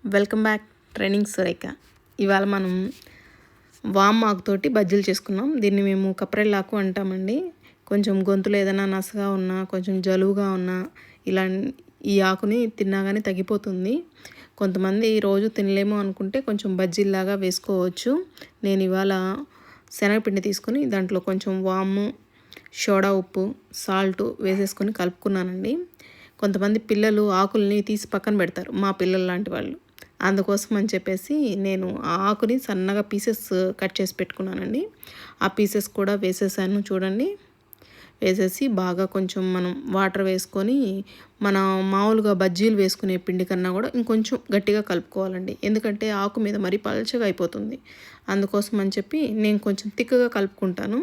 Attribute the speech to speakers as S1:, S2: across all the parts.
S1: Welcome back training Surekha. ఇవాళ మనం వామ్ ఆకుతోటి బజ్జీలు చేసుకున్నాం. దీన్ని మేము కప్రెల్లాకు అంటామండి. కొంచెం గొంతులో ఏదైనా నసగా ఉన్నా, కొంచెం జలుబుగా ఉన్నా ఇలా ఈ ఆకుని తిన్నా కానీ తగ్గిపోతుంది. కొంతమంది రోజు తినలేము అనుకుంటే కొంచెం బజ్జీల్లాగా వేసుకోవచ్చు. నేను ఇవాళ శనగపిండి తీసుకొని దాంట్లో కొంచెం వాము, సోడా ఉప్పు, సాల్ట్ వేసేసుకొని కలుపుకున్నానండి. కొంతమంది పిల్లలు ఆకుల్ని తీసి పక్కన పెడతారు, మా పిల్లలు లాంటి వాళ్ళు. అందుకోసం అని చెప్పేసి నేను ఆ ఆకుని సన్నగా పీసెస్ కట్ చేసి పెట్టుకున్నానండి. ఆ పీసెస్ కూడా వేసేసాను చూడండి. వేసేసి బాగా కొంచెం మనం వాటర్ వేసుకొని మన మామూలుగా బజ్జీలు వేసుకునే పిండి కన్నా కూడా ఇంకొంచెం గట్టిగా కలుపుకోవాలండి. ఎందుకంటే ఆకు మీద మరీ పల్చగా అయిపోతుంది. అందుకోసం అని చెప్పి నేను కొంచెం తిక్కుగా కలుపుకుంటాను.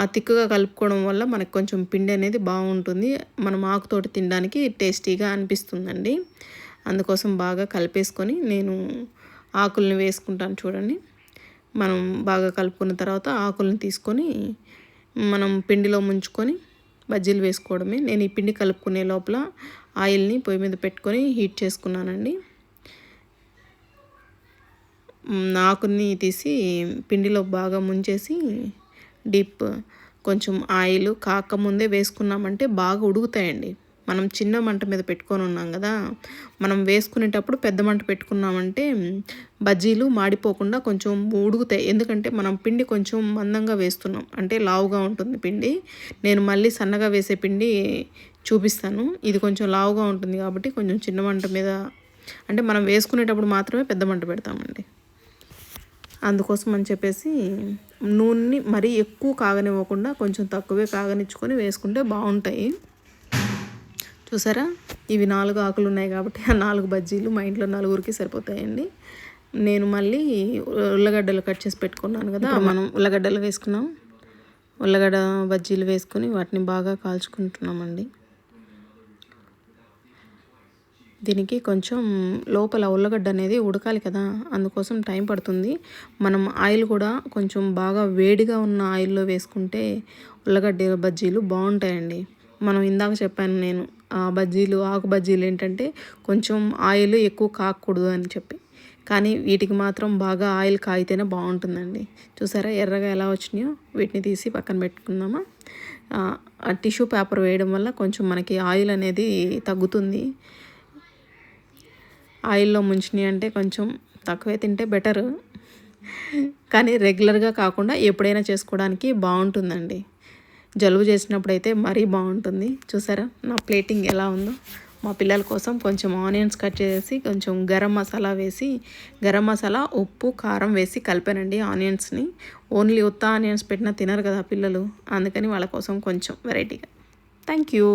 S1: ఆ తిక్కుగా కలుపుకోవడం వల్ల మనకు కొంచెం పిండి అనేది బాగుంటుంది. మనం ఆకుతోటి తినడానికి టేస్టీగా అనిపిస్తుందండి. అందుకోసం బాగా కలిపేసుకొని నేను ఆకుల్ని వేసుకుంటాను చూడండి. మనం బాగా కలుపుకున్న తర్వాత ఆకుల్ని తీసుకొని మనం పిండిలో ముంచుకొని బజ్జీలు వేసుకోవడమే. నేను ఈ పిండి కలుపుకునే లోపల ఆయిల్ని పొయ్యి మీద పెట్టుకొని హీట్ చేసుకున్నానండి. ఆకుని తీసి పిండిలో బాగా ముంచేసి డీప్ కొంచెం ఆయిల్ కాకముందే వేసుకున్నామంటే బాగా ఉడుకుతాయండి. మనం చిన్న మంట మీద పెట్టుకొని ఉన్నాం కదా, మనం వేసుకునేటప్పుడు పెద్ద మంట పెట్టుకున్నామంటే బజ్జీలు మాడిపోకుండా కొంచెం ఉడుకుతాయి. ఎందుకంటే మనం పిండి కొంచెం మందంగా వేస్తున్నాం, అంటే లావుగా ఉంటుంది పిండి. నేను మళ్ళీ సన్నగా వేసే పిండి చూపిస్తాను. ఇది కొంచెం లావుగా ఉంటుంది కాబట్టి కొంచెం చిన్న మంట మీద, అంటే మనం వేసుకునేటప్పుడు మాత్రమే పెద్ద మంట పెడతామండి. అందుకోసం అని చెప్పేసి నూనెని మరీ ఎక్కువ కాగనివ్వకుండా కొంచెం తక్కువే కాగనిచ్చుకొని వేసుకుంటే బాగుంటాయి. చూసారా, ఇవి 4 ఆకులు ఉన్నాయి కాబట్టి ఆ 4 బజ్జీలు మా ఇంట్లో నలుగురికి సరిపోతాయండి. నేను మళ్ళీ ఉల్లగడ్డలు కట్ చేసి పెట్టుకున్నాను కదా, మనం ఉల్లగడ్డలు వేసుకున్నాం. ఉల్లగడ్డ బజ్జీలు వేసుకొని వాటిని బాగా కాల్చుకుంటున్నామండి. దీనికి కొంచెం లోపల ఉల్లగడ్డ అనేది ఉడకాలి కదా, అందుకోసం టైం పడుతుంది. మనం ఆయిల్ కూడా కొంచెం బాగా వేడిగా ఉన్న ఆయిల్లో వేసుకుంటే ఉల్లగడ్డ బజ్జీలు బాగుంటాయండి. మనం ఇందాక చెప్పాను నేను బజ్జీలు, ఆకు బజ్జీలు ఏంటంటే కొంచెం ఆయిల్ ఎక్కువ కాకూడదు అని చెప్పి, కానీ వీటికి మాత్రం బాగా ఆయిల్ కాగితేనే బాగుంటుందండి. చూసారా ఎర్రగా ఎలా వచ్చినాయో. వీటిని తీసి పక్కన పెట్టుకుందామా. టిష్యూ పేపర్ వేయడం వల్ల కొంచెం మనకి ఆయిల్ అనేది తగ్గుతుంది. ఆయిల్లో ముంచినాయి అంటే కొంచెం తక్కువే తింటే బెటరు, కానీ రెగ్యులర్గా కాకుండా ఎప్పుడైనా చేసుకోవడానికి బాగుంటుందండి. జలుబు చేసినప్పుడు అయితే మరీ బాగుంటుంది. చూసారా నా ప్లేటింగ్ ఎలా ఉందో. మా పిల్లల కోసం కొంచెం ఆనియన్స్ కట్ చేసి కొంచెం గరం మసాలా వేసి, గరం మసాలా, ఉప్పు, కారం వేసి కలిపానండి ఆనియన్స్ని. ఓన్లీ ఉత్త ఆనియన్స్ పెట్టినా తినరు కదా పిల్లలు, అందుకని వాళ్ళ కోసం కొంచెం వెరైటీగా. Thank you.